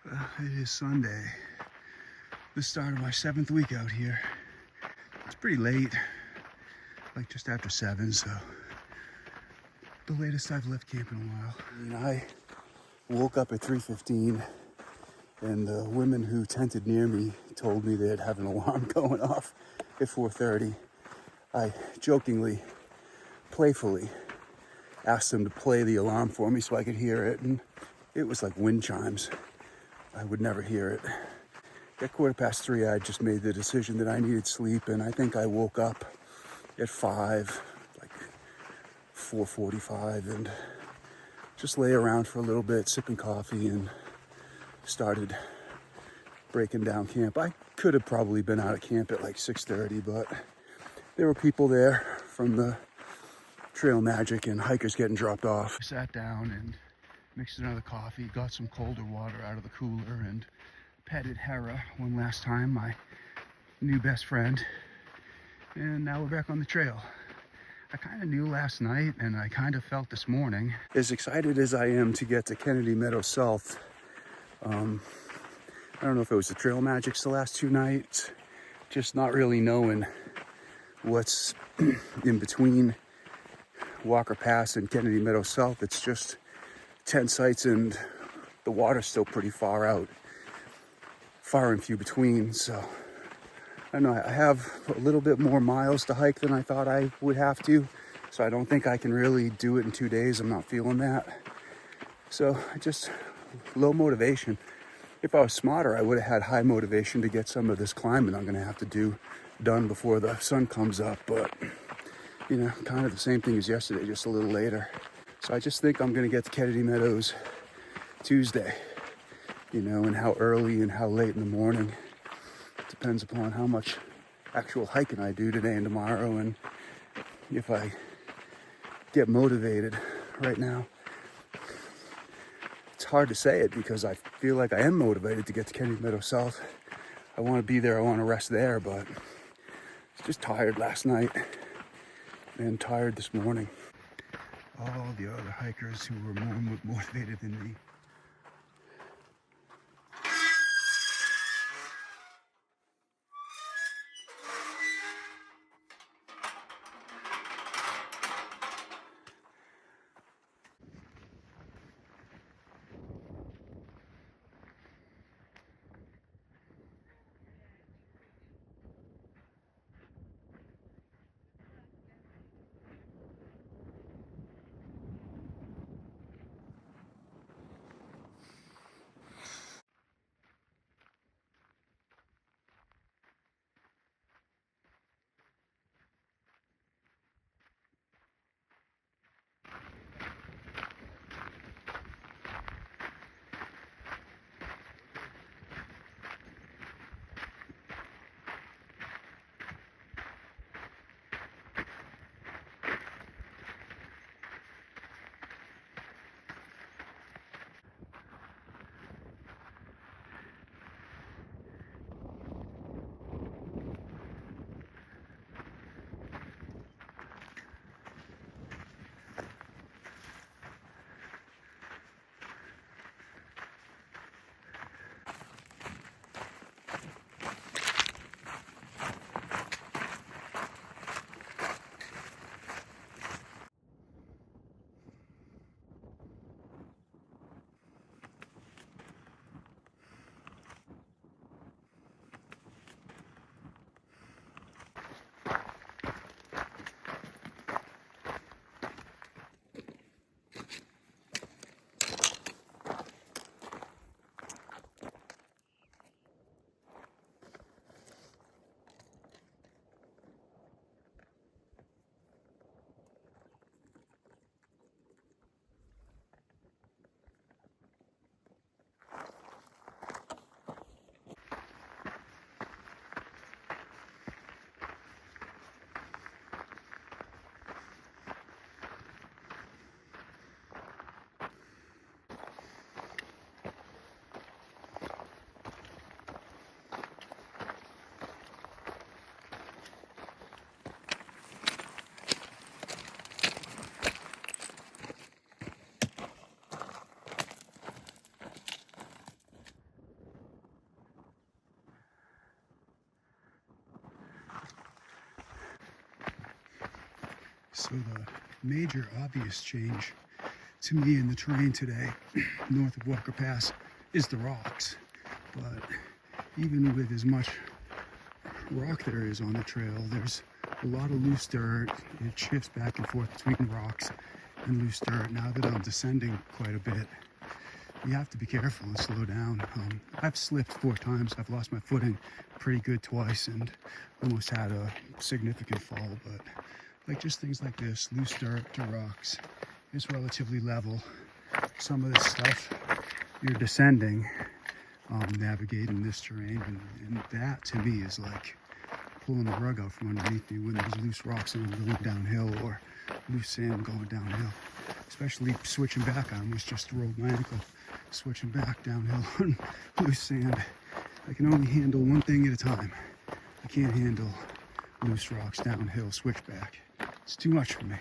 It is Sunday, the start of my 7th week out here. It's pretty late, like just after 7, so the latest I've left camp in a while. I woke up at 3:15, and the women who tented near me told me they'd have an alarm going off at 4:30. I jokingly, playfully asked them to play the alarm for me so I could hear it, and it was like wind chimes. I would never hear it. At 3:15, I just made the decision that I needed sleep, and I think I woke up at 5, like 4:45, and just lay around for a little bit, sipping coffee, and started breaking down camp. I could have probably been out of camp at like 6:30, but there were people there from the Trail Magic and hikers getting dropped off. I sat down and mixed another coffee, got some colder water out of the cooler, and petted Hera one last time, my new best friend. And now we're back on the trail. I kind of knew last night, and I kind of felt this morning. As excited as I am to get to Kennedy Meadows South, I don't know if it was the Trail Magics the last 2 nights, just not really knowing what's in between Walker Pass and Kennedy Meadows South. It's just 10 sites, and the water's still pretty far out, far and few between. So I don't know, I have a little bit more miles to hike than I thought I would have to, so I don't think I can really do it in 2 days. I'm not feeling that, so just low motivation. If I was smarter, I would have had high motivation to get some of this climbing I'm going to have to do done before the sun comes up, but kind of the same thing as yesterday, just a little later. So I just think I'm going to get to Kennedy Meadows Tuesday, and how early and how late in the morning. Depends upon how much actual hiking I do today and tomorrow, and if I get motivated. Right now, it's hard to say it because I feel like I am motivated to get to Kennedy Meadows South. I want to be there, I want to rest there, but I was just tired last night and tired this morning. All the other hikers who were more motivated than me. So the major obvious change to me in the terrain today, north of Walker Pass, is the rocks. But even with as much rock there is on the trail, there's a lot of loose dirt. It shifts back and forth between rocks and loose dirt. Now that I'm descending quite a bit, you have to be careful and slow down. I've slipped 4 times. I've lost my footing pretty good twice and almost had a significant fall. But like just things like this, loose dirt to rocks, it's relatively level. Some of this stuff you're descending, navigating this terrain, and that to me is like pulling the rug out from underneath me when there's loose rocks and I'm going downhill, or loose sand going downhill. Especially switching back, I almost just rolled my ankle switching back downhill on loose sand. I can only handle one thing at a time. I can't handle loose rocks downhill, switchback. It's too much for me.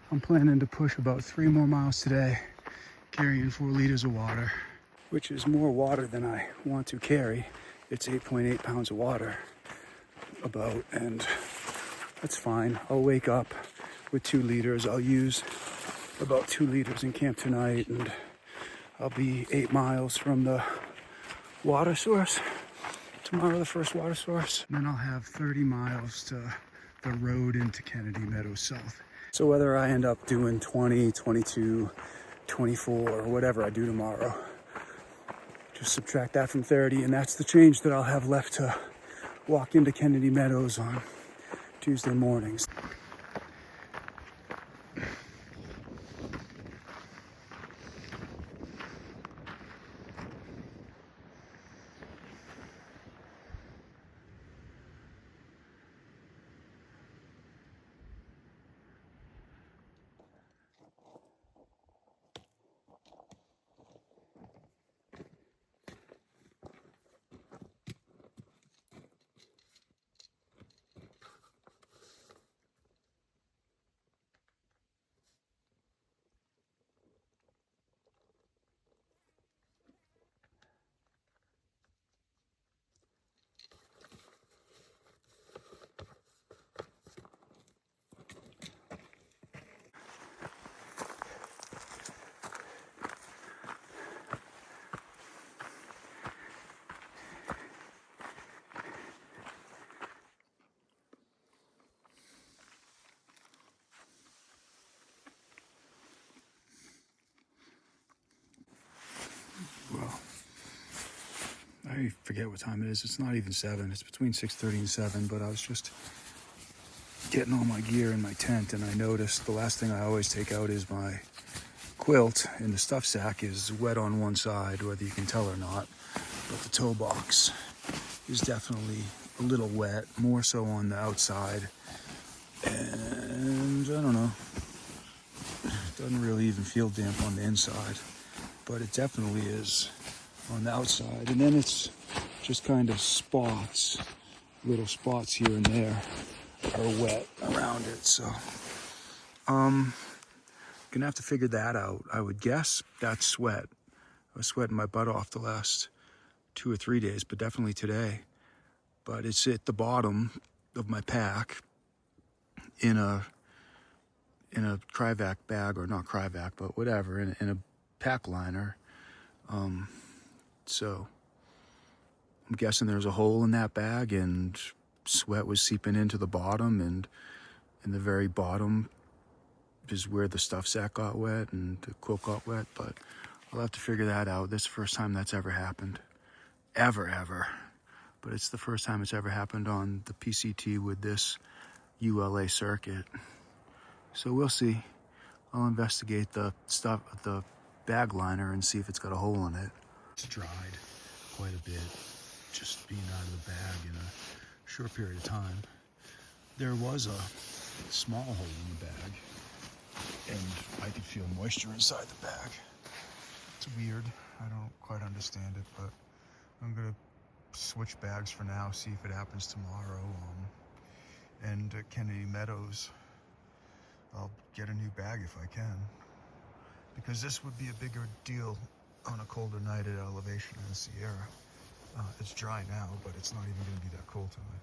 I'm planning to push about 3 more miles today, carrying 4 liters of water, which is more water than I want to carry. It's 8.8 pounds of water about, and that's fine. I'll wake up with 2 liters. I'll use about 2 liters in camp tonight, and I'll be 8 miles from the water source. Tomorrow, the first water source. And then I'll have 30 miles to the road into Kennedy Meadows South. So whether I end up doing 20, 22, 24, or whatever I do tomorrow, just subtract that from 30, and that's the change that I'll have left to walk into Kennedy Meadows on Tuesday mornings. Well, I forget what time it is. It's not even 7. It's between 6:30 and 7, but I was just getting all my gear in my tent, and I noticed the last thing I always take out is my quilt, and the stuff sack is wet on one side, whether you can tell or not, but the toe box is definitely a little wet, more so on the outside, and I don't know, it doesn't really even feel damp on the inside, but it definitely is on the outside. And then it's just kind of spots, little spots here and there are wet around it. So gonna have to figure that out. I would guess that's sweat. I was sweating my butt off the last 2 or 3 days, but definitely today. But it's at the bottom of my pack in a Cryovac bag, or not Cryovac, but whatever, in a pack liner. So I'm guessing there's a hole in that bag, and sweat was seeping into the bottom, and in the very bottom is where the stuff sack got wet and the quilt got wet. But I'll have to figure that out. This is the first time that's ever happened. Ever. But it's the first time it's ever happened on the PCT with this ULA circuit. So we'll see. I'll investigate the stuff, the bag liner, and see if it's got a hole in it. It's dried quite a bit, just being out of the bag in a short period of time. There was a small hole in the bag, and I could feel moisture inside the bag. It's weird. I don't quite understand it, but I'm gonna switch bags for now, see if it happens tomorrow. And at Kennedy Meadows, I'll get a new bag if I can, because this would be a bigger deal on a colder night at elevation in the Sierra. It's dry now, but it's not even going to be that cold tonight.